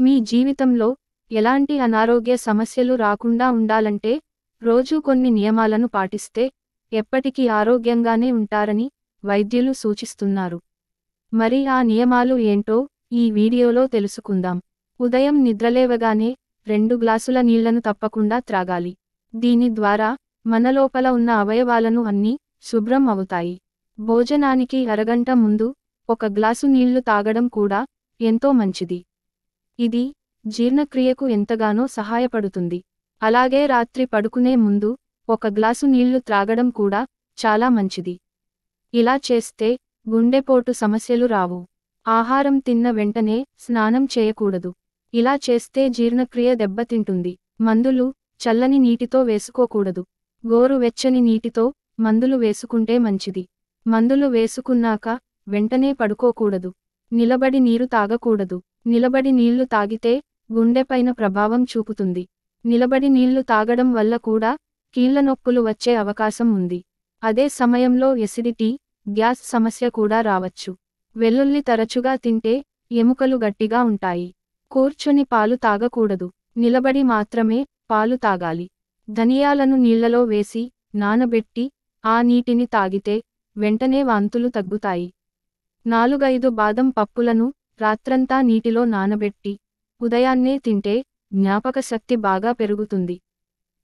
మీ జీవితంలో ఎలాంటి అనారోగ్య సమస్యలు రాకుండా ఉండాలంటే రోజూ కొన్ని నియమాలను పాటిస్తే ఎప్పటికీ ఆరోగ్యంగానే ఉంటారని వైద్యులు సూచిస్తున్నారు. మరి ఆ నియమాలు ఏంటో ఈ వీడియోలో తెలుసుకుందాం. ఉదయం నిద్రలేవగానే 2 గ్లాసుల నీళ్లను తప్పకుండా త్రాగాలి. దీని ద్వారా మన లోపల ఉన్న అవయవాలను అన్నీ శుభ్రం అవుతాయి. భోజనానికి అరగంట ముందు 1 గ్లాసు నీళ్లు తాగడం కూడా ఎంతో మంచిది. ఇది జీర్ణక్రియకు ఎంతగానో సహాయపడుతుంది. అలాగే రాత్రి పడుకునే ముందు 1 గ్లాసు నీళ్లు త్రాగడం కూడా చాలా మంచిది. ఇలా చేస్తే గుండెపోటు సమస్యలు రావు. ఆహారం తిన్న వెంటనే స్నానం చేయకూడదు. ఇలా చేస్తే జీర్ణక్రియ దెబ్బతింటుంది. మందులు చల్లని నీటితో వేసుకోకూడదు. గోరువెచ్చని నీటితో మందులు వేసుకుంటే మంచిది. మందులు వేసుకున్నాక వెంటనే పడుకోకూడదు. నిలబడి నీరు తాగకూడదు. నిలబడి నీళ్లు తాగితే గుండెపైన ప్రభావం చూపుతుంది. నిలబడి నీళ్లు తాగడం వల్ల కూడా కీళ్ల నొప్పులు వచ్చే అవకాశం ఉంది. అదే సమయంలో ఎసిడిటీ, గ్యాస్ సమస్య కూడా రావచ్చు. వెల్లుల్లి తరచుగా తింటే ఎముకలు గట్టిగా ఉంటాయి. కూర్చొని పాలు తాగకూడదు. నిలబడి మాత్రమే పాలు తాగాలి. ధనియాలను నీళ్లలో వేసి నానబెట్టి ఆ నీటిని తాగితే వెంటనే వాంతులు తగ్గుతాయి. 4-5 బాదం పప్పులను రాత్రంతా నీటిలో నానబెట్టి ఉదయాన్నే తింటే జ్ఞాపకశక్తి బాగా పెరుగుతుంది.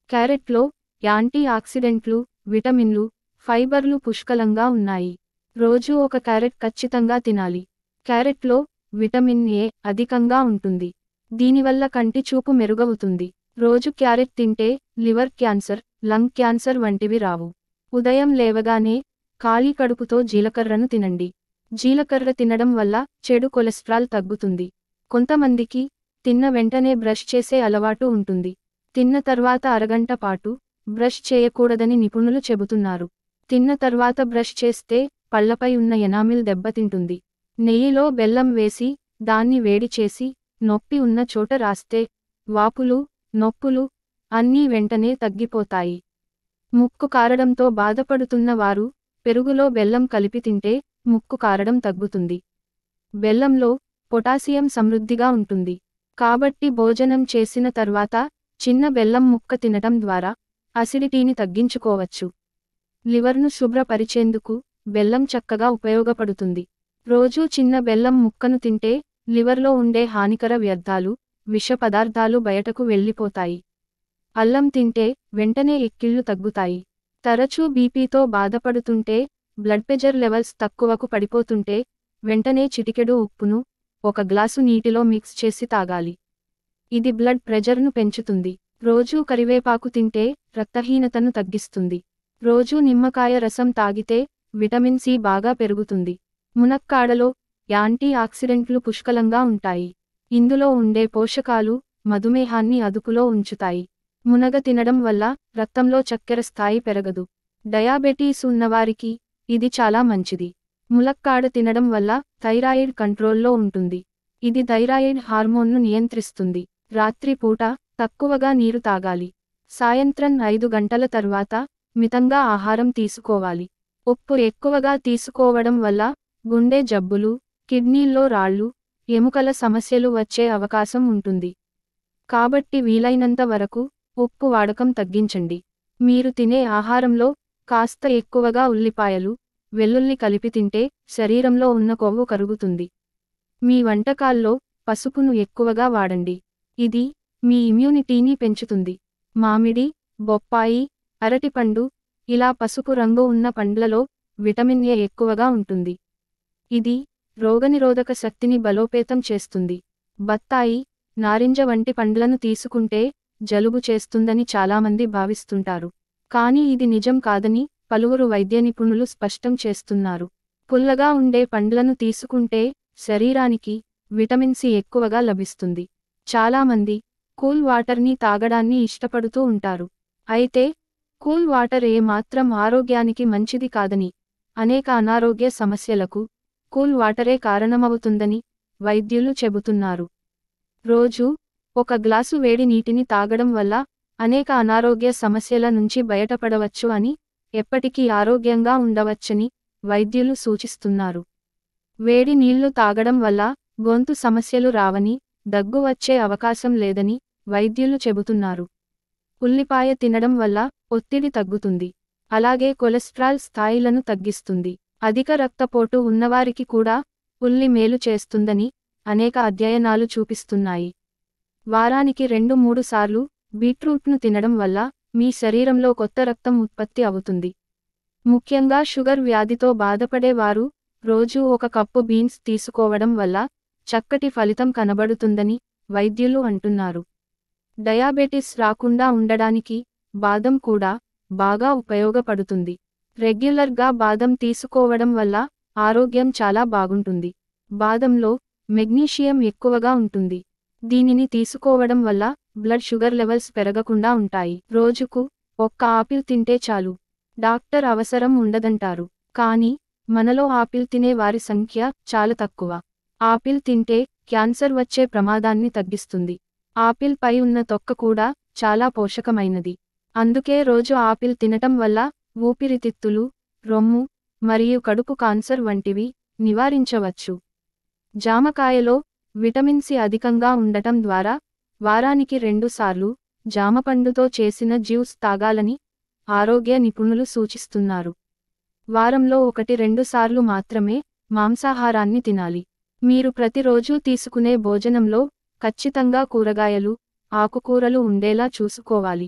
క్యారెట్లో యాంటీ ఆక్సిడెంట్లు, విటమిన్లు, ఫైబర్లు పుష్కలంగా ఉన్నాయి. రోజూ 1 క్యారెట్ ఖచ్చితంగా తినాలి. క్యారెట్లో విటమిన్ ఏ అధికంగా ఉంటుంది. దీనివల్ల కంటి చూపు మెరుగవుతుంది. రోజు క్యారెట్ తింటే లివర్ క్యాన్సర్, లంగ్ క్యాన్సర్ వంటివి రావు. ఉదయం లేవగానే ఖాళీ కడుపుతో జీలకర్రను తినండి. జీలకర్ర తినడం వల్ల చెడు కొలెస్ట్రాల్ తగ్గుతుంది. కొంతమందికి తిన్న వెంటనే బ్రష్ చేసే అలవాటు ఉంటుంది. తిన్న తర్వాత అరగంట పాటు బ్రష్ చేయకూడదని నిపుణులు చెబుతున్నారు. తిన్న తర్వాత బ్రష్ చేస్తే పళ్లపై ఉన్న ఎనామిల్ దెబ్బతింటుంది. నెయ్యిలో బెల్లం వేసి దాన్ని వేడి చేసి నొప్పి ఉన్న చోట రాస్తే వాపులు, నొప్పులు అన్నీ వెంటనే తగ్గిపోతాయి. ముక్కు కారడంతో బాధపడుతున్న వారు పెరుగులో బెల్లం కలిపి తింటే ముక్కు కారడం తగ్గుతుంది. బెల్లంలో పొటాసియం సమృద్ధిగా ఉంటుంది. కాబట్టి భోజనం చేసిన తర్వాత చిన్న బెల్లం ముక్క తినటం ద్వారా అసిడిటీని తగ్గించుకోవచ్చు. లివర్ను శుభ్రపరిచేందుకు బెల్లం చక్కగా ఉపయోగపడుతుంది. రోజూ చిన్న బెల్లం ముక్కను తింటే లివర్లో ఉండే హానికర వ్యర్థాలు, విష పదార్థాలు బయటకు వెళ్ళిపోతాయి. అల్లం తింటే వెంటనే ఎక్కిళ్లు తగ్గుతాయి. తరచూ బీపీతో బాధపడుతుంటే, బ్లడ్ ప్రెషర్ లెవెల్స్ తక్కువకు పడిపోతుంటే వెంటనే చిటికెడు ఉప్పును 1 గ్లాసు నీటిలో మిక్స్ చేసి తాగాలి. ఇది బ్లడ్ ప్రెషర్ను పెంచుతుంది. రోజూ కరివేపాకు తింటే రక్తహీనతను తగ్గిస్తుంది. రోజూ నిమ్మకాయ రసం తాగితే విటమిన్ సి బాగా పెరుగుతుంది. మునక్కాడలో యాంటీ ఆక్సిడెంట్లు పుష్కలంగా ఉంటాయి. ఇందులో ఉండే పోషకాలు మధుమేహాన్ని అదుపులో ఉంచుతాయి. మునగ తినడం వల్ల రక్తంలో చక్కెర స్థాయి పెరగదు. డయాబెటీస్ ఉన్నవారికి ఇది చాలా మంచిది. ములక్కాడ తినడం వల్ల థైరాయిడ్ కంట్రోల్లో ఉంటుంది. ఇది థైరాయిడ్ హార్మోన్ను నియంత్రిస్తుంది. రాత్రి పూట తక్కువగా నీరు తాగాలి. సాయంత్రం 5 గంటల తర్వాత మితంగా ఆహారం తీసుకోవాలి. ఉప్పు ఎక్కువగా తీసుకోవడం వల్ల గుండె జబ్బులు, కిడ్నీల్లో రాళ్ళు, ఎముకల సమస్యలు వచ్చే అవకాశం ఉంటుంది. కాబట్టి వీలైనంత వరకు ఉప్పు వాడకం తగ్గించండి. మీరు తినే ఆహారంలో కాస్త ఎక్కువగా ఉల్లిపాయలు, వెల్లుల్లి కలిపి తింటే శరీరంలో ఉన్న కొవ్వు కరుగుతుంది. మీ వంటకాల్లో పసుపును ఎక్కువగా వాడండి. ఇది మీ ఇమ్యూనిటీని పెంచుతుంది. మామిడి, బొప్పాయి, అరటిపండు ఇలా పసుపు రంగు ఉన్న పండ్లలో విటమిన్ ఏ ఎక్కువగా ఉంటుంది. ఇది రోగనిరోధక శక్తిని బలోపేతం చేస్తుంది. బత్తాయి, నారింజ వంటి పండ్లను తీసుకుంటే జలుబు చేస్తుందని చాలామంది భావిస్తుంటారు. కానీ ఇది నిజం కాదని పలువురు వైద్య నిపుణులు స్పష్టం చేస్తున్నారు. పుల్లగా ఉండే పండ్లను తీసుకుంటే శరీరానికి విటమిన్ సి ఎక్కువగా లభిస్తుంది. చాలామంది కూల్ వాటర్ని తాగడాన్ని ఇష్టపడుతూ ఉంటారు. అయితే కూల్ వాటర్ ఏ మాత్రం ఆరోగ్యానికి మంచిది కాదని, అనేక అనారోగ్య సమస్యలకు కూల్ వాటరే కారణమవుతుందని వైద్యులు చెబుతున్నారు. రోజూ 1 గ్లాసు వేడి నీటిని తాగడం వల్ల అనేక అనారోగ్య సమస్యల నుంచి బయటపడవచ్చు అని, ఎప్పటికీ ఆరోగ్యంగా ఉండవచ్చని వైద్యులు సూచిస్తున్నారు. వేడి నీళ్లు తాగడం వల్ల గొంతు సమస్యలు రావని, దగ్గు వచ్చే అవకాశం లేదని వైద్యులు చెబుతున్నారు. ఉల్లిపాయ తినడం వల్ల ఒత్తిడి తగ్గుతుంది. అలాగే కొలెస్ట్రాల్ స్థాయిలను తగ్గిస్తుంది. అధిక రక్తపోటు ఉన్నవారికి కూడా ఉల్లి మేలు చేస్తుందని అనేక అధ్యయనాలు చూపిస్తున్నాయి. వారానికి 2-3 సార్లు బీట్రూట్ను తినడం వల్ల మీ శరీరంలో కొత్త రక్తం ఉత్పత్తి అవుతుంది. ముఖ్యంగా షుగర్ వ్యాధితో బాధపడే వారు రోజూ 1 కప్పు బీన్స్ తీసుకోవడం వల్ల చక్కటి ఫలితం కనబడుతుందని వైద్యులు అంటున్నారు. డయాబెటిస్ రాకుండా ఉండడానికి బాదం కూడా బాగా ఉపయోగపడుతుంది. రెగ్యులర్గా బాదం తీసుకోవడం వల్ల ఆరోగ్యం చాలా బాగుంటుంది. బాదంలో మెగ్నీషియం ఎక్కువగా ఉంటుంది. దీనిని తీసుకోవడం వల్ల బ్లడ్ షుగర్ లెవెల్స్ పెరగకుండా ఉంటాయి. రోజుకు 1 ఆపిల్ తింటే చాలు. డాక్టర్ అవసరం ఉండదంటారు. కానీ మనలో ఆపిల్ తినే వారి సంఖ్య చాలా తక్కువ. ఆపిల్ తింటే క్యాన్సర్ వచ్చే ప్రమాదాన్ని తగ్గిస్తుంది. ఆపిల్ పై ఉన్న తొక్క కూడా చాలా పోషకమైనది. అందుకే రోజు ఆపిల్ తినటం వల్ల ఊపిరితిత్తులు, రొమ్ము మరియు కడుపు క్యాన్సర్ వంటివి నివారించవచ్చు. జామకాయలో విటమిన్ సి అధికంగా ఉండటం ద్వారా వారానికి 2 సార్లు జామపండుతో చేసిన జ్యూస్ తాగాలని ఆరోగ్య నిపుణులు సూచిస్తున్నారు. వారంలో 1-2 సార్లు మాత్రమే మాంసాహారాన్ని తినాలి. మీరు ప్రతిరోజూ తీసుకునే భోజనంలో ఖచ్చితంగా కూరగాయలు, ఆకుకూరలు ఉండేలా చూసుకోవాలి.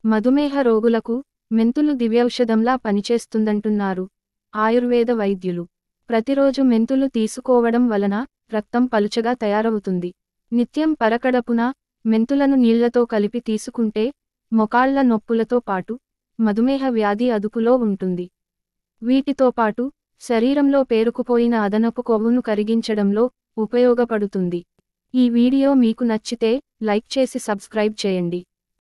మధుమేహ రోగులకు మెంతులు దివ్యౌషధంలా పనిచేస్తుందంటున్నారు ఆయుర్వేద వైద్యులు. ప్రతిరోజు మెంతులు తీసుకోవడం వలన రక్తం పలుచగా తయారవుతుంది. నిత్యం పరకడపున మెంతులను నీళ్లతో కలిపి తీసుకుంటే మోకాళ్ల నొప్పులతో పాటు మధుమేహ వ్యాధి అదుపులో ఉంటుంది. వీటితో పాటు శరీరంలో పేరుకుపోయిన అదనపు కొవ్వును కరిగించడంలో ఉపయోగపడుతుంది. ఈ వీడియో మీకు నచ్చితే లైక్ చేసి సబ్స్క్రైబ్ చేయండి.